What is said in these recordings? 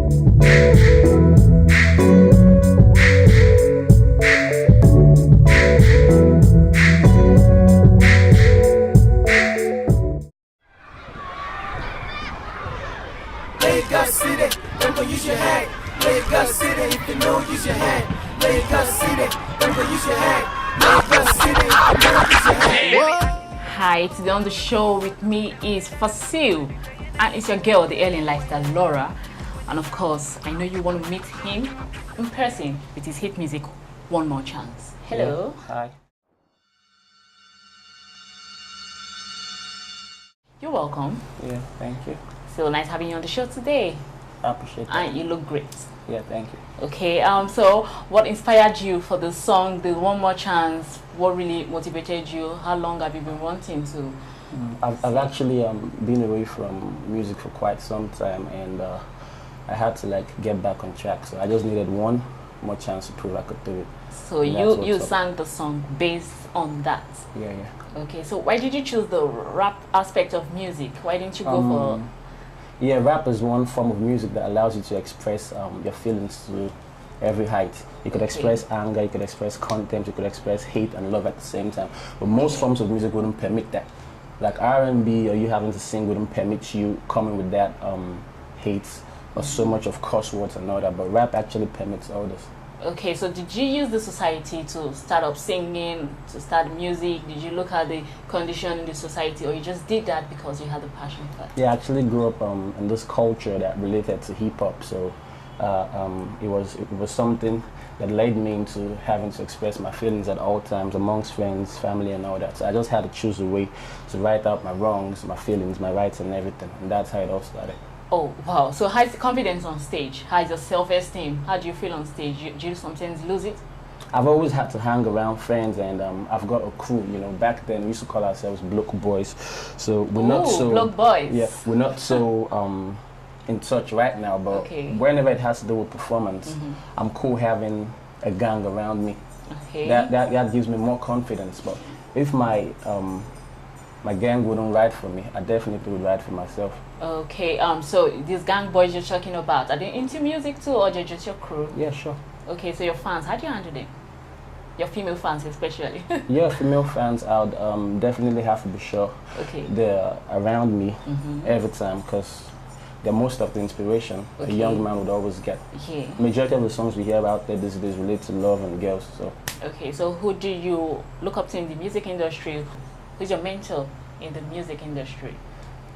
Lagos City, don't go use your head. Lagos City, if you know, use your head. Lagos City, don't go use your head. Lagos City, if you know, use your head. Hi, today on the show with me is Facyl, and it's your girl, the alien lifestyle Laura. And of course, I know you want to meet him in person with his hit music, One More Chance. Hello. Yeah. Hi. You're welcome. Yeah, thank you. So nice having you on the show today. I appreciate that. And you look great. Yeah, thank you. Okay, so what inspired you for the song, the One More Chance? What really motivated you? How long have you been wanting to? I've actually been away from music for quite some time, and I had to like get back on track. So I just needed one more chance to prove I could do it. So you sang the song based on that? Yeah, yeah. Okay, so why did you choose the rap aspect of music? Why didn't you go for... Yeah, rap is one form of music that allows you to express your feelings to every height. You could express anger, you could express contempt, you could express hate and love at the same time. But most forms of music wouldn't permit that. Like R&B or you having to sing wouldn't permit you coming with that hate or so much of curse words and all that. But rap actually permits all this. Okay, so did you use the society to start up singing, to start music? Did you look at the condition in the society, or you just did that because you had a passion for it? Yeah, I actually grew up in this culture that related to hip hop, so it was something that led me into having to express my feelings at all times amongst friends, family, and all that. So I just had to choose a way to write out my wrongs, my feelings, my rights, and everything, and that's how it all started. Oh, wow. So how is the confidence on stage? How is your self-esteem? How do you feel on stage? Do you sometimes lose it? I've always had to hang around friends, and I've got a crew. You know, back then we used to call ourselves Block Boys. So we're not so... Block Boys. Yeah, we're not so in touch right now, but whenever it has to do with performance, I'm cool having a gang around me. Okay. That gives me more confidence. But if my gang wouldn't ride for me, I definitely would ride for myself. Okay, so these gang boys you're talking about, are they into music too, or they're just your crew? Yeah, sure. Okay, so your fans, how do you handle them? Your female fans especially. Yeah, female fans, I would definitely have to be sure they're around me every time, because they're most of the inspiration a young man would always get. Yeah. Majority of the songs we hear out there these days relate to love and girls. So. Okay, so who do you look up to in the music industry? Who's your mentor in the music industry?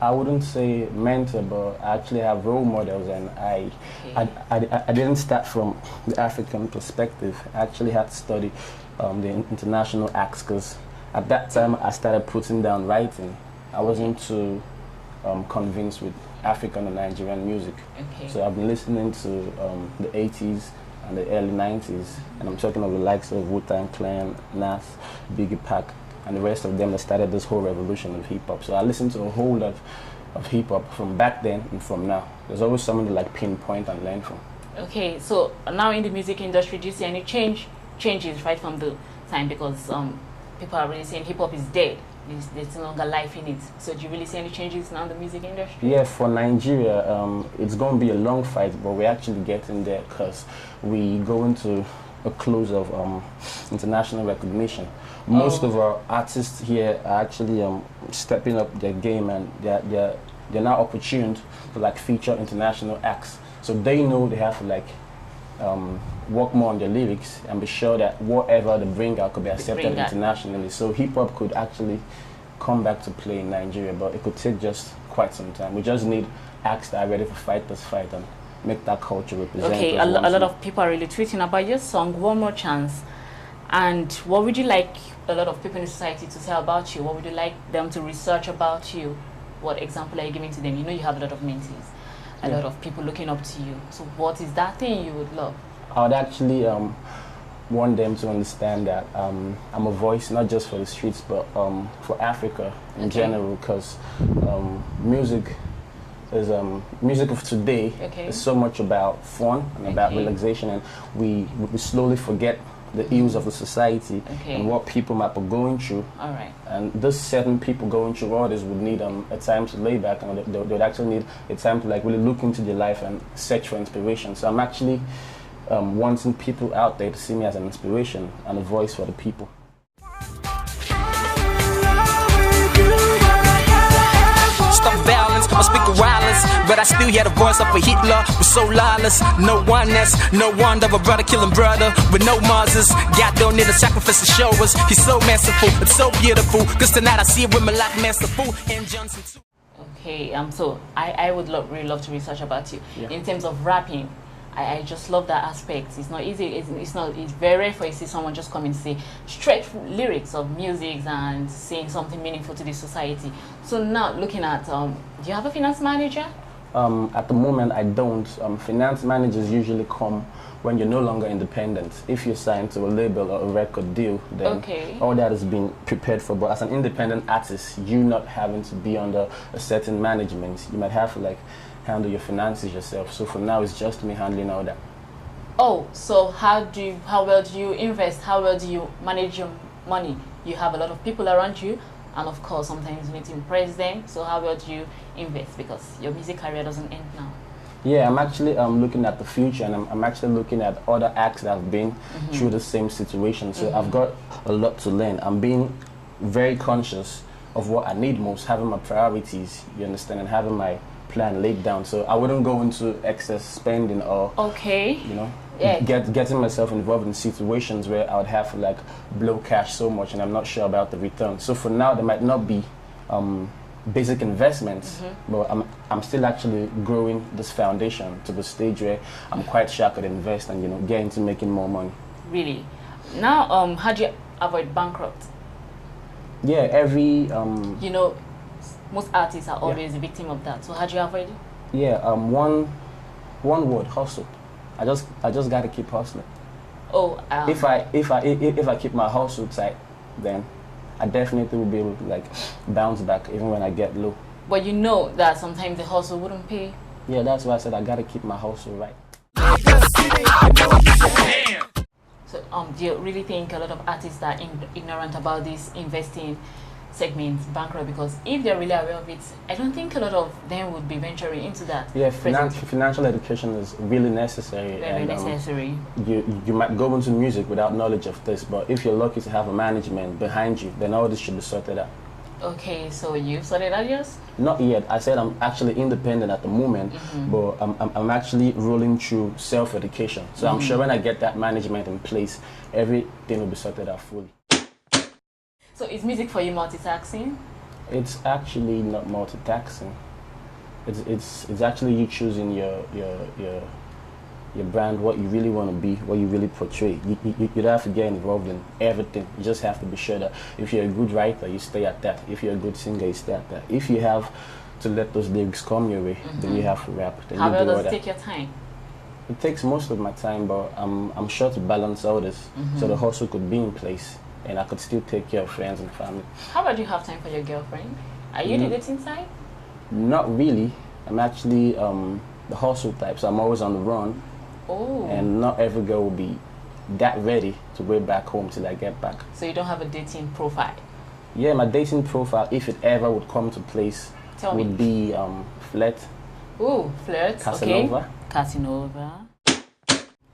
I wouldn't say mentor, but I actually have role models, and I didn't start from the African perspective. I actually had to study the international acts, because at that time I started putting down writing. I wasn't too convinced with African and Nigerian music. Okay. So I've been listening to the 80s and the early 90s, and I'm talking of the likes of Wu-Tang Clan, Nas, Biggie Pac, and the rest of them that started this whole revolution of hip-hop. So I listened to a whole lot of hip-hop from back then and from now. There's always something to like pinpoint and learn from. Okay, so now in the music industry, do you see any changes right from the time? Because people are really saying hip-hop is dead. There's no longer life in it. So do you really see any changes now in the music industry? Yeah, for Nigeria, it's going to be a long fight, but we're actually getting there, because we go into a close of international recognition. Most of our artists here are actually stepping up their game, and they're now opportune to like feature international acts. So they know they have to like work more on their lyrics and be sure that whatever they bring out could be accepted internationally. So hip hop could actually come back to play in Nigeria, but it could take just quite some time. We just need acts that are ready to fight this fight and make that culture represent. Okay, a lot of people are really tweeting about your song, One More Chance. And what would you like a lot of people in the society to say about you? What would you like them to research about you? What example are you giving to them? You know you have a lot of mentees, a lot of people looking up to you. So what is that thing you would love? I would actually want them to understand that I'm a voice not just for the streets, but for Africa in general, because music of today is so much about fun and about relaxation, and we slowly forget the ills of the society Okay. and what people might be going through. All right. And those certain people going through all this would need a time to lay back, and they would actually need a time to like really look into their life and search for inspiration. So I'm actually wanting people out there to see me as an inspiration and a voice for the people. Stop balance, I speak of violence, but I still hear the voice of a Hitler. We're so lawless, no oneness, no wonder of a brother killing brother with no Moses. God don't need a sacrifice to show us. He's so merciful, it's so beautiful. Cause tonight I see it with my life masterful. And Johnson too. Okay, so I would really love to research about you. Yeah. In terms of rapping, I just love that aspect. It's not easy. It's very rare for you to see someone just come and say straight lyrics of music and saying something meaningful to the society. So now looking at, do you have a finance manager? At the moment, I don't. Finance managers usually come when you're no longer independent. If you're signed to a label or a record deal, then all that has been prepared for. But as an independent artist, you not having to be under a certain management, you might have to like handle your finances yourself. So for now, it's just me handling all that. Oh, so how well do you invest? How well do you manage your money? You have a lot of people around you, and of course, sometimes you need to impress them. So how well do you invest? Because your music career doesn't end now. Yeah, I'm actually looking at the future, and I'm actually looking at other acts that have been through the same situation. So I've got a lot to learn. I'm being very conscious of what I need most, having my priorities, you understand, and having my plan laid down. So I wouldn't go into excess spending or you know, getting myself involved in situations where I would have to like blow cash so much and I'm not sure about the return. So for now, there might not be basic investments, but I'm still actually growing this foundation to the stage where I'm quite sure I could invest and, you know, get into making more money. Really? Now, how do you avoid bankrupt? Yeah, every you know, most artists are always a victim of that. So how do you avoid it? Yeah, one word: hustle. I just gotta keep hustling. Oh, if I keep my hustle tight, then I definitely will be able to like bounce back even when I get low. But you know that sometimes the hustle wouldn't pay. Yeah, that's why I said I gotta keep my hustle right. So do you really think a lot of artists are ignorant about this investing segment, bankrupt? Because if they're really aware of it, I don't think a lot of them would be venturing into that. Yeah, financial education is really necessary. Very necessary. You might go into music without knowledge of this, but if you're lucky to have a management behind you, then all this should be sorted out. Okay, so you've sorted out yours? Not yet. I said I'm actually independent at the moment, but I'm actually rolling through self-education. So I'm sure when I get that management in place, everything will be sorted out fully. So is music for you multitasking? It's actually not multitasking. It's actually you choosing your brand, what you really want to be, what you really portray. You don't have to get involved in everything. You just have to be sure that if you're a good writer, you stay at that. If you're a good singer, you stay at that. If you have to let those lyrics come your way, then you have to rap. Then How well does it take your time? It takes most of my time, but I'm sure to balance all this so the hustle could be in place and I could still take care of friends and family. How about you have time for your girlfriend? Are you the dating side? Not really. I'm actually the hustle type, so I'm always on the run. Oh. And not every girl will be that ready to go back home till I get back. So you don't have a dating profile? Yeah, my dating profile, if it ever would come to place, would be flirt. Ooh, flirt. Casanova. Okay. Casanova.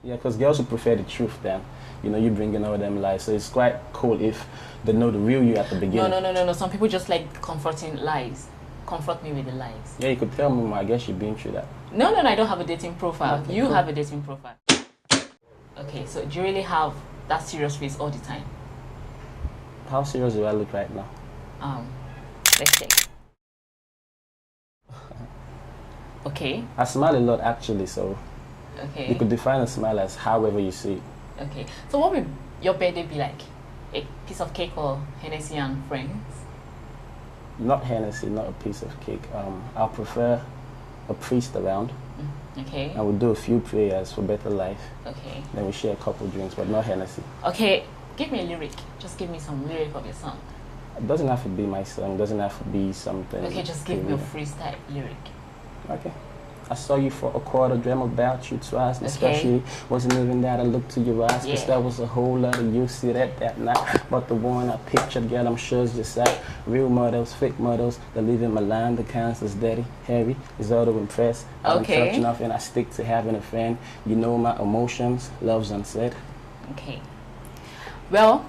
Yeah, because girls would prefer the truth then. You know, you bring in all them lies. So it's quite cool if they know the real you at the beginning. No. Some people just like comforting lies. Comfort me with the lies. Yeah, you could tell me more. I guess you've been through that. No, I don't have a dating profile. Okay, you cool. have a dating profile. Okay, so do you really have that serious face all the time? How serious do I look right now? Let's check. Okay. I smile a lot actually, so Okay. you could define a smile as however you see it. Okay. So what would your birthday be like? A piece of cake or Hennessy and friends? Not Hennessy, not a piece of cake. I'll prefer a priest around. Okay. And we'll do a few prayers for better life. Okay. Then we share a couple drinks, but not Hennessy. Okay. Give me a lyric. Just give me some lyric of your song. It doesn't have to be my song. It doesn't have to be something. Okay, just give me a freestyle lyric. Okay. I saw you for a quarter, dream about you twice, especially wasn't even that I looked to your eyes, cause that was a whole lot of you, see that night, but the one I pictured, girl, I'm sure is just like real models, fake models, they live in Milan, the cancer's daddy, heavy, is all to impress, I'm touch enough and I stick to having a friend, you know my emotions, love's unsaid. Okay, well,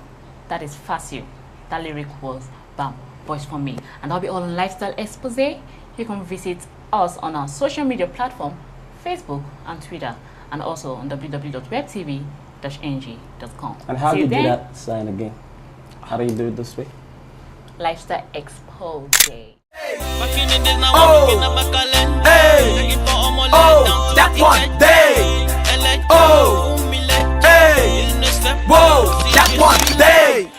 that is Facyl. That lyric was bam, voice for me, and that'll be all on Lifestyle Xpose. You can visit us on our social media platform, Facebook and Twitter, and also on www.webtv-ng.com. And how do you do that sign again? How do you do it this way? Lifestyle Xpose. That one day. Whoa, that one day.